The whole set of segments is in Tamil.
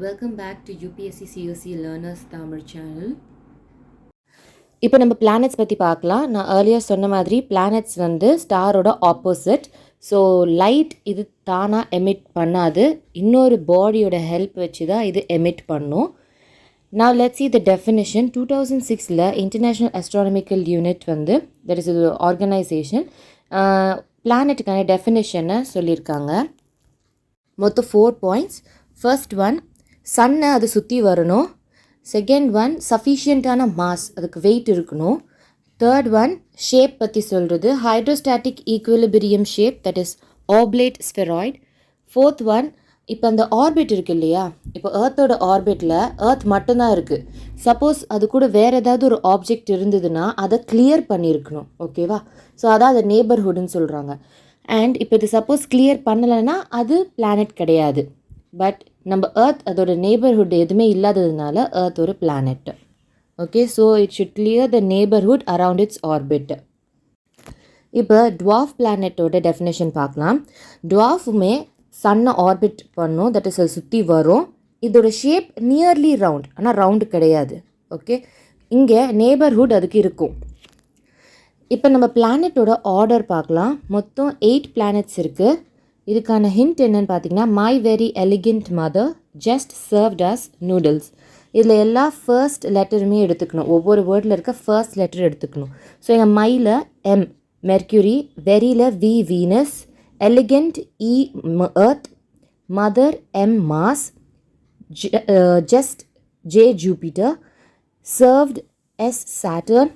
Welcome back to UPSC COC Learners Tamil channel. இப்போ நம்ம பிளானட்ஸ் பற்றி பார்க்கலாம். நான் ஏர்லியர் சொன்ன மாதிரி பிளானட்ஸ் வந்து ஸ்டாரோட ஆப்போசிட். ஸோ லைட் இது தானாக எமிட் பண்ணாது, இன்னொரு பாடியோட ஹெல்ப் வச்சு தான் இது எமிட் பண்ணும். Now let's see the definition. 2006ல இன்டர்நேஷ்னல் அஸ்ட்ரானமிக்கல் யூனிட் வந்து தட் இஸ் ஒரு ஆர்கனைசேஷன் பிளானட்டுக்கான டெஃபினிஷனை சொல்லியிருக்காங்க. மொத்தம் 4 பாயிண்ட்ஸ். ஃபர்ஸ்ட் ஒன், சன்னை அது சுற்றி வரணும். செகண்ட் ஒன், சஃபிஷியண்ட்டான மாஸ், அதுக்கு வெயிட் இருக்கணும். தேர்ட் ஒன், ஷேப் பற்றி சொல்கிறது, hydrostatic equilibrium shape, that is oblate spheroid. Fourth one, இப்போ அந்த ஆர்பிட் இருக்குது இல்லையா, இப்போ ஏர்த்தோட ஆர்பிட்டில் ஏர்த் மட்டும்தான் இருக்குது. சப்போஸ் அது கூட வேறு ஏதாவது ஒரு ஆப்ஜெக்ட் இருந்ததுன்னா அதை கிளியர் பண்ணியிருக்கணும், ஓகேவா? ஸோ அதான் அது நெய்பர்ஹுட்னு சொல்கிறாங்க. அண்ட் இப்போ இது சப்போஸ் கிளியர் பண்ணலைன்னா அது பிளானட் கிடையாது. பட் நம்ம ஏர்த் அதோட நெய்பர்ஹுட் எதுவுமே இல்லாததுனால ஏர்த் ஒரு planet. Okay, so it should clear the neighbourhood around it's orbit. இப்போ டுவார்ஃப் பிளானட்டோட டெஃபினேஷன் பார்க்கலாம். டுவார்ஃபுமே சன்னை ஆர்பிட் பண்ணும், தட் இஸ் அது சுற்றி வரும். இதோட ஷேப் நியர்லி ரவுண்ட், ஆனால் ரவுண்டு கிடையாது. ஓகே, இங்கே நெய்பர்ஹுட் அதுக்கு இருக்கும். இப்போ நம்ம பிளானட்டோட ஆர்டர் பார்க்கலாம். மொத்தம் 8 பிளானட்ஸ் இருக்குது. இதுக்கான ஹிண்ட் என்னன்னு பார்த்தீங்கன்னா, my very elegant mother just served us noodles. இதில் எல்லா ஃபர்ஸ்ட் லெட்டருமே எடுத்துக்கணும், ஒவ்வொரு வேர்டில் இருக்க ஃபர்ஸ்ட் லெட்டர் எடுத்துக்கணும். ஸோ எங்கள் மையில் எம் மெர்க்யூரி, வெரியில் V Venus, elegant E Earth, mother M Mars, just J Jupiter, served S Saturn,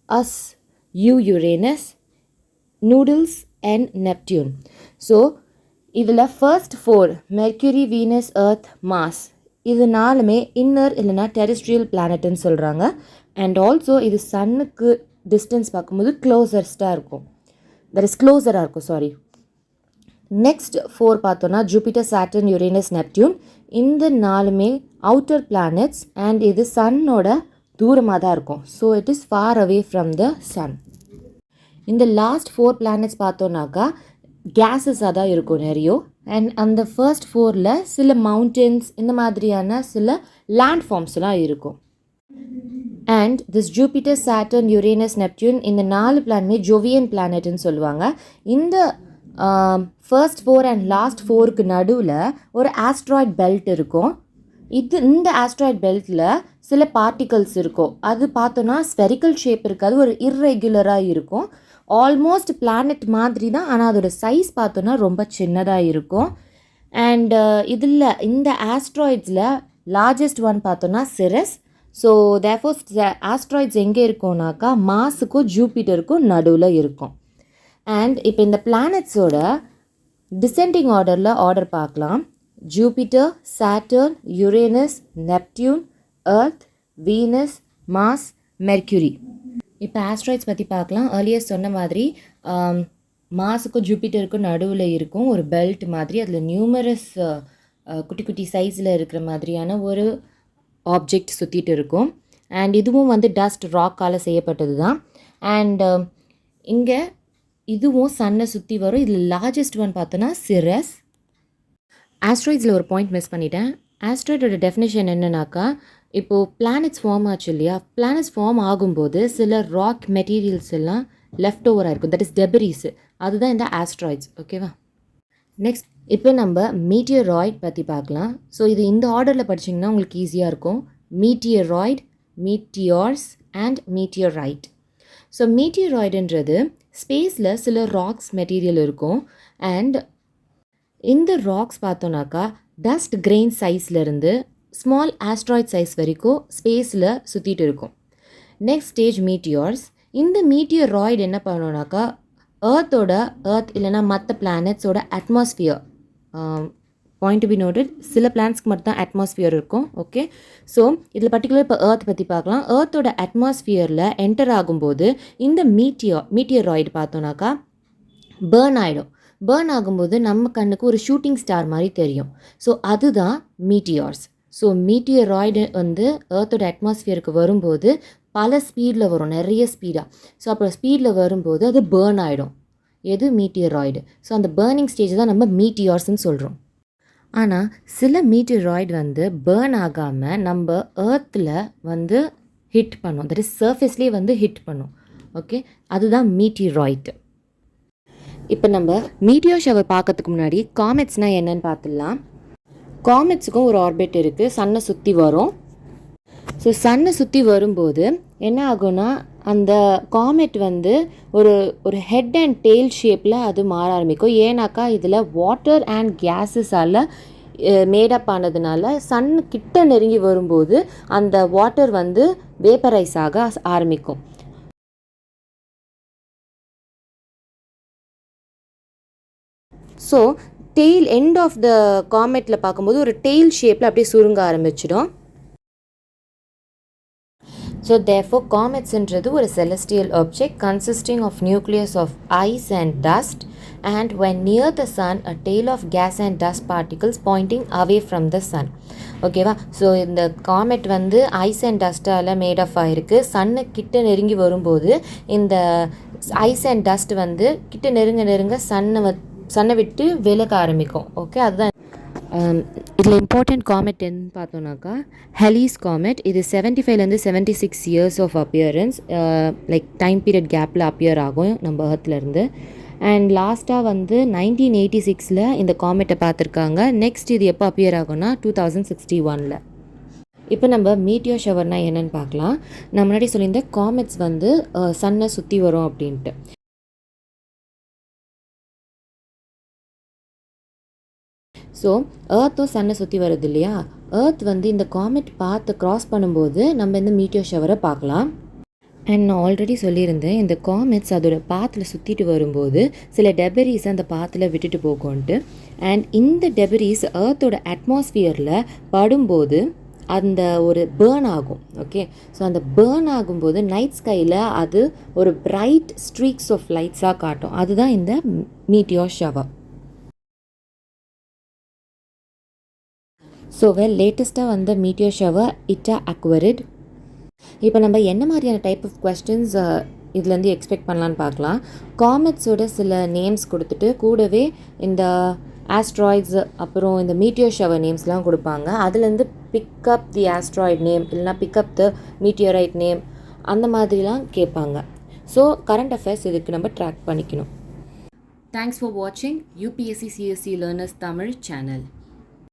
us U Uranus, noodles and Neptune. So இதில் first 4 Mercury, Venus, Earth, Mars, இது நாலுமே இன்னர் இல்லைனா டெரிஸ்ட்ரியல் பிளானட்னு சொல்கிறாங்க. அண்ட் ஆல்சோ இது சன்னுக்கு டிஸ்டன்ஸ் பார்க்கும்போது க்ளோசஸ்ட்டாக இருக்கும், தட் இஸ் க்ளோஸராக இருக்கும், சாரி. நெக்ஸ்ட் 4 பார்த்தோன்னா ஜூபிட்டர், சாட்டர்ன், யுரேனஸ், நெப்டியூன். இந்த நாலுமே அவுட்டர் பிளானட்ஸ் அண்ட் இது சன்னோட தூரமாக தான் இருக்கும். So it is far away from the sun. இந்த லாஸ்ட் 4 பிளானட்ஸ் பார்த்தோன்னாக்கா கேஸஸாக தான் இருக்கும் நிறைய. அண்ட் அந்த ஃபர்ஸ்ட் 4ல் சில மவுண்டன்ஸ், இந்த மாதிரியான சில லேண்ட் ஃபார்ம்ஸ்லாம் இருக்கும். And this Jupiter, Saturn, Uranus, Neptune, இந்த 4 பிளானுமே ஜோவியன் பிளானட்னு சொல்லுவாங்க. இந்த ஃபர்ஸ்ட் 4 அண்ட் லாஸ்ட் 4க்கு நடுவில் ஒரு ஆஸ்ட்ராய்ட் பெல்ட் இருக்கும். இந்த ஆஸ்ட்ராய்ட் பெல்ட்டில் சில பார்ட்டிகல்ஸ் இருக்கும். அது பார்த்தோன்னா ஸ்பெரிக்கல் ஷேப் இருக்காது, ஒரு இர்ரெகுலராக இருக்கும். ஆல்மோஸ்ட் பிளானட் மாதிரி தான், ஆனால் அதோட சைஸ் பார்த்தோன்னா ரொம்ப சின்னதாக இருக்கும். அண்ட் இதில் இந்த ஆஸ்ட்ராய்ட்ஸில் லார்ஜஸ்ட் ஒன் பார்த்தோன்னா சிரஸ். ஸோ தேர்ஃபோர் ஆஸ்ட்ராய்ட்ஸ் எங்கே இருக்கும்னாக்கா மாஸுக்கும் ஜூபிட்டருக்கும் நடுவில் இருக்கும். அண்ட் இப்போ இந்த பிளானட்ஸோட டிசெண்டிங் ஆர்டர் பார்க்கலாம். Jupiter, Saturn, Uranus, Neptune, earth, Venus, mass, Mercury. இப்போ ஆஸ்ட்ராய்ட்ஸ் பற்றி பார்க்கலாம். ஏர்லியர் சொன்ன மாதிரி மாஸுக்கும் ஜூபிட்டருக்கும் நடுவில் இருக்கும் ஒரு பெல்ட் மாதிரி. அதில் நியூமரஸ் குட்டி குட்டி சைஸில் இருக்கிற மாதிரியான ஒரு ஆப்ஜெக்ட் சுற்றிட்டு இருக்கும். அண்ட் இதுவும் வந்து டஸ்ட் ராக்கால் செய்யப்பட்டது தான். அண்ட் இங்கே இதுவும் சன்னை சுற்றி வரும். இதில் லார்ஜஸ்ட் ஒன் பார்த்தோன்னா சிரஸ். ஆஸ்ட்ராய்ட்ஸில் ஒரு பாயிண்ட் மிஸ் பண்ணிட்டேன். ஆஸ்ட்ராய்டோட டெஃபினேஷன் என்னன்னாக்கா, இப்போது பிளானட்ஸ் ஃபார்ம் ஆச்சு இல்லையா, பிளானட்ஸ் ஃபார்ம் ஆகும்போது சில ராக் மெட்டீரியல்ஸ் எல்லாம் லெஃப்ட் ஓவராக இருக்கும், தட் இஸ் டெபரிஸ். அதுதான் இந்த ஆஸ்ட்ராய்ட்ஸ், ஓகேவா? நெக்ஸ்ட் இப்போ நம்ம மீட்டியராய்ட் பற்றி பார்க்கலாம். ஸோ இது இந்த ஆர்டரில் படிச்சிங்கன்னா உங்களுக்கு ஈஸியாக இருக்கும். மீட்டியராய்ட், மீட்டியார்ஸ் அண்ட் மீட்டியரைட். ஸோ மீட்டியராய்டுன்றது ஸ்பேஸில் சில ராக்ஸ் மெட்டீரியல் இருக்கும். அண்ட் இந்த ராக்ஸ் பார்த்தோன்னாக்கா டஸ்ட் கிரெயின் சைஸ்லேருந்து ஸ்மால் ஆஸ்ட்ராய்ட் சைஸ் வரைக்கும் ஸ்பேஸில் சுற்றிட்டு இருக்கும். Next stage meteors. இந்த மீட்டியராய்டு என்ன பண்ணோன்னாக்கா ஏர்த் இல்லைனா மற்ற பிளானட்ஸோட atmosphere, point to be noted, சில பிளானட்ஸ்க்கு மட்டும் தான் அட்மாஸ்ஃபியர் இருக்கும். ஓகே, ஸோ இதில் பர்டிகுலர் இப்போ ஏர்த் பற்றி பார்க்கலாம். ஏர்த்தோட அட்மாஸ்ஃபியரில் என்டர் ஆகும்போது இந்த மீட்டியராய்டு பார்த்தோன்னாக்கா பேர்ன் ஆகிடும். பேர்ன் ஆகும்போது நம்ம கண்ணுக்கு ஒரு ஷூட்டிங் ஸ்டார் மாதிரி தெரியும். ஸோ அதுதான் மீட்டியார்ஸ். ஸோ மீட்டியராய்டு வந்து ஏர்த்தோட அட்மாஸ்ஃபியருக்கு வரும்போது பல ஸ்பீடில் வரும், நிறைய ஸ்பீடாக. ஸோ அப்புறம் ஸ்பீடில் வரும்போது அது பேர்ன் ஆகிடும். எது? மீட்டியராய்டு. ஸோ அந்த பேர்னிங் ஸ்டேஜ் தான் நம்ம மீட்டியார்ஸ்ன்னு சொல்கிறோம். ஆனால் சில மீட்டிராய்டு வந்து பேர்ன் ஆகாமல் நம்ம ஏர்த்தில் வந்து ஹிட் பண்ணும், தட் இஸ் சர்ஃபேஸ்லேயே வந்து ஹிட் பண்ணும். ஓகே, அதுதான் மீட்டிராய்டு. இப்போ நம்ம மீட்டியர் ஷவர் பார்க்கறதுக்கு முன்னாடி காமெட்ஸ்னால் என்னன்னு பார்த்துடலாம். காமெட்ஸுக்கும் ஒரு ஆர்பிட் இருக்குது, சன்னை சுற்றி வரும். ஸோ சன்னை சுற்றி வரும்போது என்ன ஆகும்னா அந்த காமெட் வந்து ஒரு ஹெட் அண்ட் டெயில் ஷேப்பில் அது மாற ஆரம்பிக்கும். ஏன்னாக்கா இதில் வாட்டர் அண்ட் கேஸஸால் மேடப் ஆனதுனால சன்னு கிட்ட நெருங்கி வரும்போது அந்த வாட்டர் வந்து வேப்பரைஸ் ஆக ஆரம்பிக்கும். So tail end of the காமெட்டில் பார்க்கும்போது ஒரு டெயில் ஷேப்பில் அப்படியே சுருங்க ஆரம்பிச்சிடும். ஸோ தேர்ஃபோர் காமெட்ஸ்ன்றது ஒரு celestial object consisting of nucleus of ice and dust, and when near the sun a tail of gas and dust particles pointing away from the sun. ஓகேவா? ஸோ இந்த காமெட் வந்து ஐஸ் அண்ட் டஸ்ட்டால் மேட் ஆஃப் ஆகிருக்கு. சன்னு கிட்ட நெருங்கி வரும்போது இந்த ஐஸ் அண்ட் டஸ்ட் வந்து கிட்ட நெருங்க சன்னை விட்டு விலக ஆரம்பிக்கும். ஓகே, அதுதான் இதில் இம்பார்ட்டண்ட் காமெட் என்னன்னு பார்த்தோன்னாக்கா ஹெலீஸ் காமெட். இது 75லேருந்து 76 years of appearance, like time period கேப்பில் அப்பியர் ஆகும் நம்ம எர்த்லேருந்து. அண்ட் லாஸ்ட்டாக வந்து 1986 இந்த காமெட்டை பார்த்துருக்காங்க. நெக்ஸ்ட் இது எப்போ அப்பியர் ஆகும்னா 2061. இப்போ நம்ம மீட்டியர் ஷவர்னால் என்னென்னு பார்க்கலாம். நான் முன்னாடி சொல்லியிருந்தேன் காமெட்ஸ் வந்து சன்னை சுற்றி வரும் அப்படின்ட்டு. ஸோ ஏர்த்தும் சன்னை சுற்றி வருது இல்லையா, ஏர்த் வந்து இந்த காமெட் பார்த்து க்ராஸ் பண்ணும்போது நம்ம இந்த மீட்டியர் ஷவரை பார்க்கலாம். அண்ட் நான் ஆல்ரெடி சொல்லியிருந்தேன் இந்த காமெட்ஸ் அதோட பாத்தில் சுற்றிட்டு வரும்போது சில டெபரிஸ் அந்த பாத்தில் விட்டுட்டு போகும்ன்ட்டு. அண்ட் இந்த டெபரிஸ் ஏர்த்தோட அட்மாஸ்ஃபியரில் படும்போது அந்த ஒரு பேர்ன் ஆகும். ஓகே, ஸோ அந்த பேர்ன் ஆகும்போது நைட் ஸ்கையில் அது ஒரு பிரைட் ஸ்ட்ரீக்ஸ் ஆஃப் லைட்ஸாக காட்டும். அதுதான் இந்த மீட்டியர் ஷவர். ஸோ லேட்டஸ்ட்டாக வந்த மீட்டியர் ஷவர் இட்டா அக்வரிட். இப்போ நம்ம என்ன மாதிரியான டைப் ஆஃப் கொஸ்டின்ஸ் இதுலேருந்து எக்ஸ்பெக்ட் பண்ணலான்னு பார்க்கலாம். காமெட்ஸோட சில நேம்ஸ் கொடுத்துட்டு கூடவே இந்த ஆஸ்ட்ராய்ட்ஸ் அப்புறம் இந்த மீட்டியர் ஷவர் நேம்ஸ்லாம் கொடுப்பாங்க. அதுலேருந்து பிக்கப் தி ஆஸ்ட்ராய்ட் நேம் இல்லைனா பிக்கப் த மீட்டியரைட் நேம் அந்த மாதிரிலாம் கேட்பாங்க. ஸோ கரண்ட் அஃபேர்ஸ் இதுக்கு நம்ம ட்ராக் பண்ணிக்கணும். Thanks for watching UPSC CSC Learners Tamil channel.